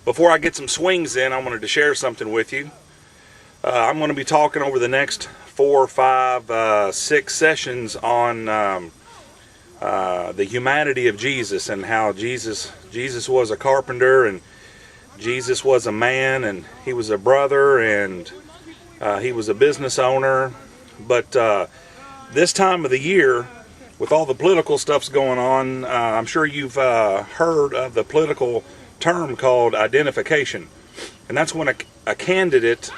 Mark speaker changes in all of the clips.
Speaker 1: Before I get some swings in, I wanted to share something with you. I'm going to be talking over the next 4, 5, 6 sessions on the humanity of Jesus, and how Jesus was a carpenter, and Jesus was a man, and he was a brother, and he was a business owner. But this time of the year, with all the political stuff's going on, I'm sure you've heard of the political term called identification. And that's when a candidate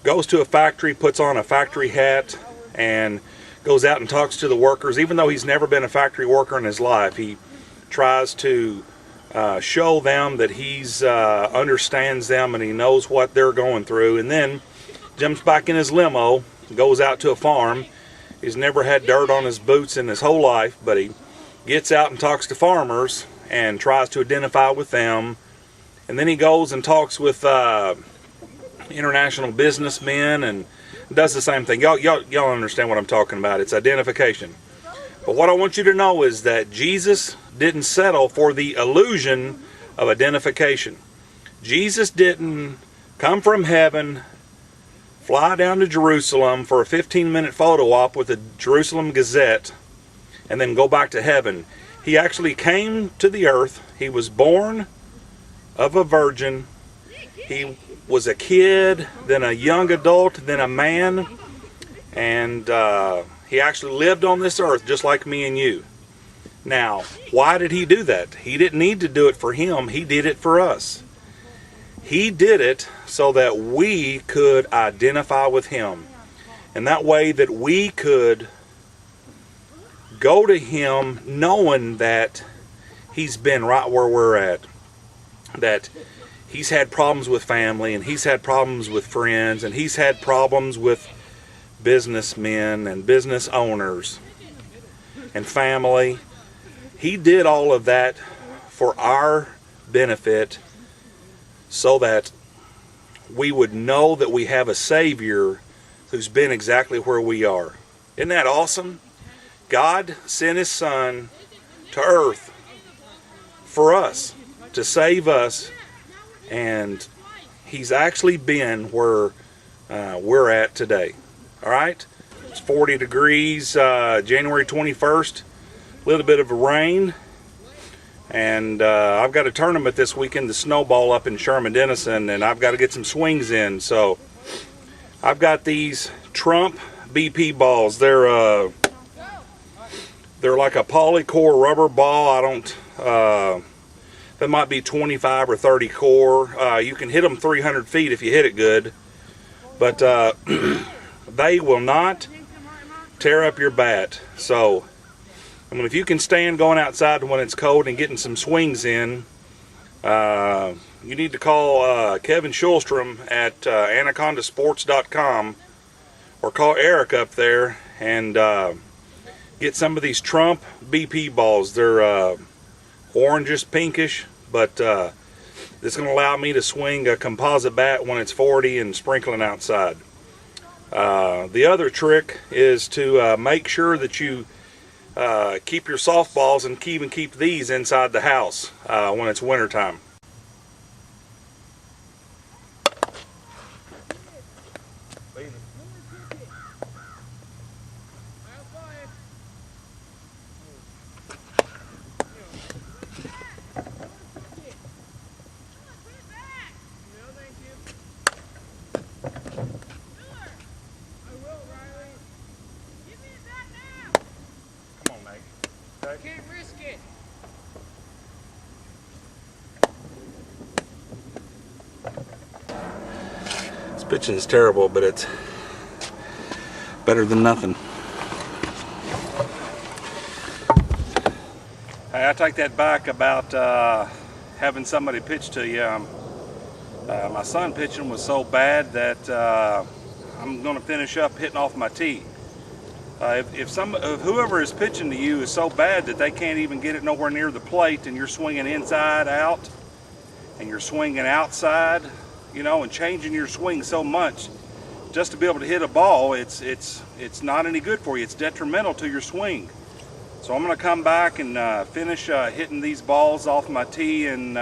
Speaker 1: goes to a factory, puts on a factory hat, and goes out and talks to the workers. Even though he's never been a factory worker in his life, he tries to show them that he's understands them and he knows what they're going through, and then jumps back in his limo, goes out to a farm. He's never had dirt on his boots in his whole life, but he gets out and talks to farmers and tries to identify with them. And then he goes and talks with international businessmen and does the same thing. Y'all understand what I'm talking about. It's identification. But what I want you to know is that Jesus didn't settle for the illusion of identification. Jesus didn't come from heaven, fly down to Jerusalem for a 15-minute photo op with the Jerusalem Gazette, and then go back to heaven. He actually came to the earth. He was born of a virgin. He was a kid, then a young adult, then a man, and he actually lived on this earth just like me and you. Now, why did he do that? He didn't need to do it for him. He did it for us. He did it so that we could identify with him, and that way that we could go to him knowing that he's been right where we're at, that he's had problems with family, and he's had problems with friends, and he's had problems with businessmen and business owners and family. He did all of that for our benefit so that we would know that we have a Savior who's been exactly where we are. Isn't that awesome? God sent his Son to earth for us, to save us, and he's actually been where we're at today. All right? It's 40 degrees, January 21st, a little bit of rain, and I've got a tournament this weekend, the Snowball up in Sherman Denison, and I've got to get some swings in. So I've got these Trump BP balls. They're like a polycore rubber ball. That might be 25 or 30 core. You can hit them 300 feet if you hit it good, but they will not tear up your bat. So, I mean, if you can stand going outside when it's cold and getting some swings in, you need to call Kevin Schulstrom at anacondasports.com, or call Eric up there and get some of these Trump BP balls. They're orangish pinkish, but it's going to allow me to swing a composite bat when it's 40 and sprinkling outside. The other trick is to make sure that you keep your softballs and even keep these inside the house when it's wintertime.
Speaker 2: Can't risk it.
Speaker 1: This pitching is terrible, but it's better than nothing. Hey, I take that back about having somebody pitch to you. My son pitching was so bad that I'm going to finish up hitting off my tee. If whoever is pitching to you is so bad that they can't even get it nowhere near the plate, and you're swinging inside out and you're swinging outside, you know, and changing your swing so much just to be able to hit a ball, it's not any good for you. It's detrimental to your swing. So I'm going to come back and finish hitting these balls off my tee and